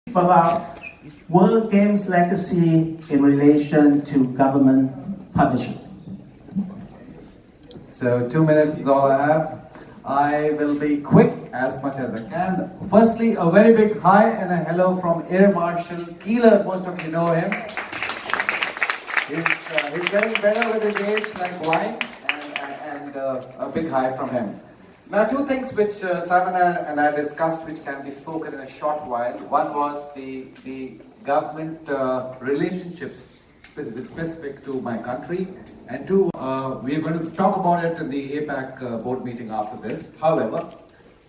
About World Games legacy in relation to government partnership. So 2 minutes is all I have. I will be quick as much as I can. Firstly, a very big hi and a hello from Air Marshal Keeler. Most of you know him. He's getting better with his age, like wine, and a big hi from him. Now, two things which Simon and I discussed, which can be spoken in a short while. One was the government relationships specific to my country, and two, we are going to talk about it in the APAC board meeting after this. However,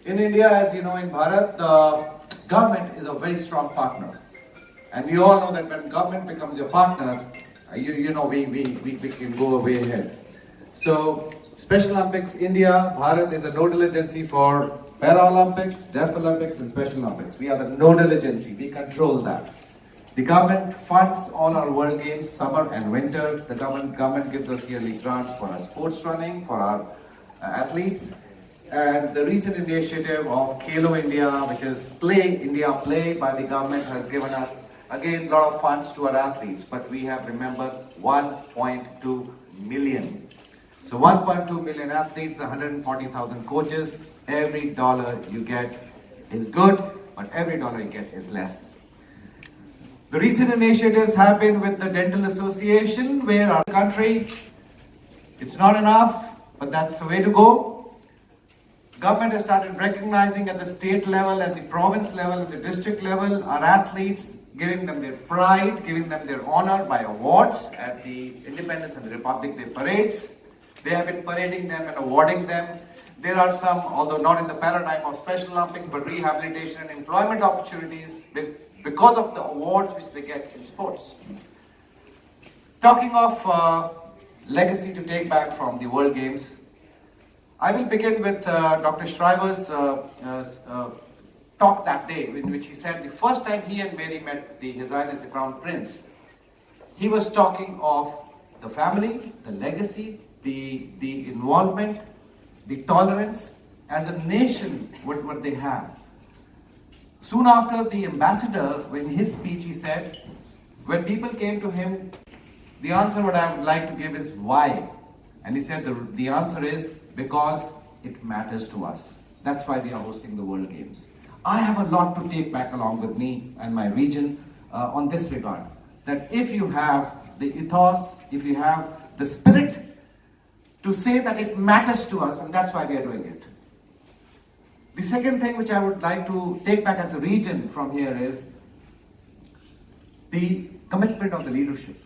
in India, as you know, in Bharat, the government is a very strong partner, and we all know that when government becomes your partner, you know we can go way ahead. So, Special Olympics India, Bharat is a nodal agency for Paralympics, Deaf Olympics and Special Olympics. We are the nodal agency, we control that. The government funds all our World Games, summer and winter. The government gives us yearly grants for our sports running, for our athletes. And the recent initiative of Khelo India, which is India Play by the government, has given us, again, a lot of funds to our athletes. But we have, remembered, 1.2 million. So 1.2 million athletes, 140,000 coaches. Every dollar you get is good, but every dollar you get is less. The recent initiatives have been with the Dental Association, where our country, it's not enough, but that's the way to go. Government has started recognizing at the state level, at the province level, at the district level, our athletes, giving them their pride, giving them their honor by awards at the Independence and the Republic Day parades. They have been parading them and awarding them. There are some, although not in the paradigm of Special Olympics, but rehabilitation and employment opportunities because of the awards which they get in sports. Talking of legacy to take back from the World Games, I will begin with Dr. Shriver's talk that day, in which he said the first time he and Mary met His Highness the Crown Prince, he was talking of the family, the legacy, the involvement, the tolerance as a nation, what they have. Soon after, the ambassador, in his speech, he said, when people came to him, the answer what I would like to give is why. And he said the answer is because it matters to us. That's why we are hosting the World Games. I have a lot to take back along with me and my region on this regard. That if you have the ethos, if you have the spirit to say that it matters to us, and that's why we are doing it. The second thing which I would like to take back as a region from here is the commitment of the leadership.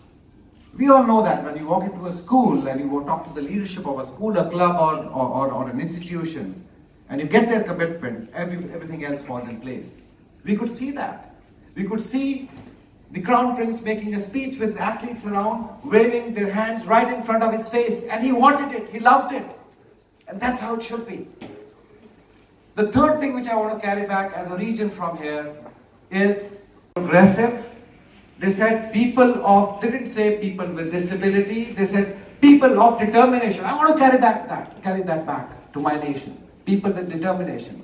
We all know that when you walk into a school and you talk to the leadership of a school, a club or an institution, and you get their commitment, everything else falls in place. We could see that. We could see the Crown Prince making a speech with athletes around, waving their hands right in front of his face, and he wanted it, he loved it. And that's how it should be. The third thing which I want to carry back as a region from here is progressive. They said didn't say people with disability, they said people of determination. I want to carry that back to my nation. People with determination.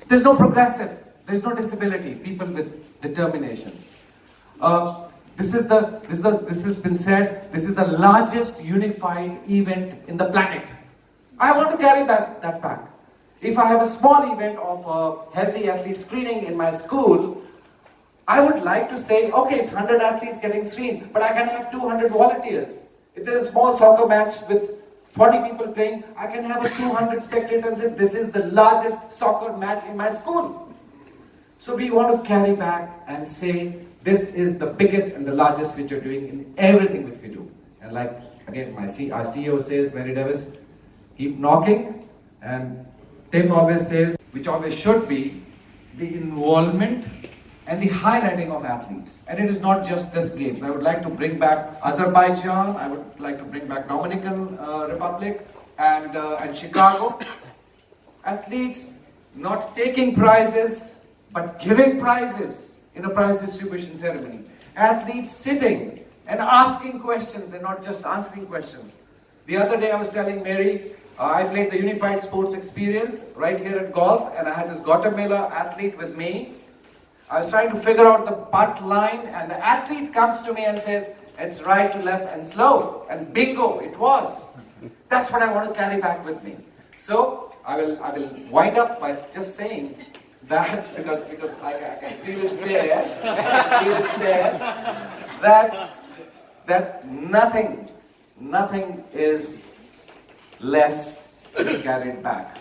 There's no progressive, there's no disability, people with determination. This has been said, this is the largest unified event in the planet. I want to carry that back. If I have a small event of a healthy athlete screening in my school, I would like to say, okay, it's 100 athletes getting screened, but I can have 200 volunteers. If there's a small soccer match with 40 people playing, I can have a 200 spectators and say, this is the largest soccer match in my school. So we want to carry back and say, this is the biggest and the largest which you're doing in everything which we do. And like, again, our CEO says, Mary Davis, keep knocking. And Tim always says, which always should be, the involvement and the highlighting of athletes. And it is not just this games. I would like to bring back Azerbaijan, I would like to bring back Dominican Republic and Chicago. Athletes not taking prizes, but giving prizes in a prize distribution ceremony. Athletes sitting and asking questions and not just answering questions. The other day I was telling Mary, I played the Unified Sports Experience right here at golf, and I had this Guatemala athlete with me I was trying to figure out the putt line, and the athlete comes to me and says, it's right to left and slow. And bingo, it was. That's what I want to carry back with me. So I will wind up by just saying that, because I can feel it there, that nothing is less carried back.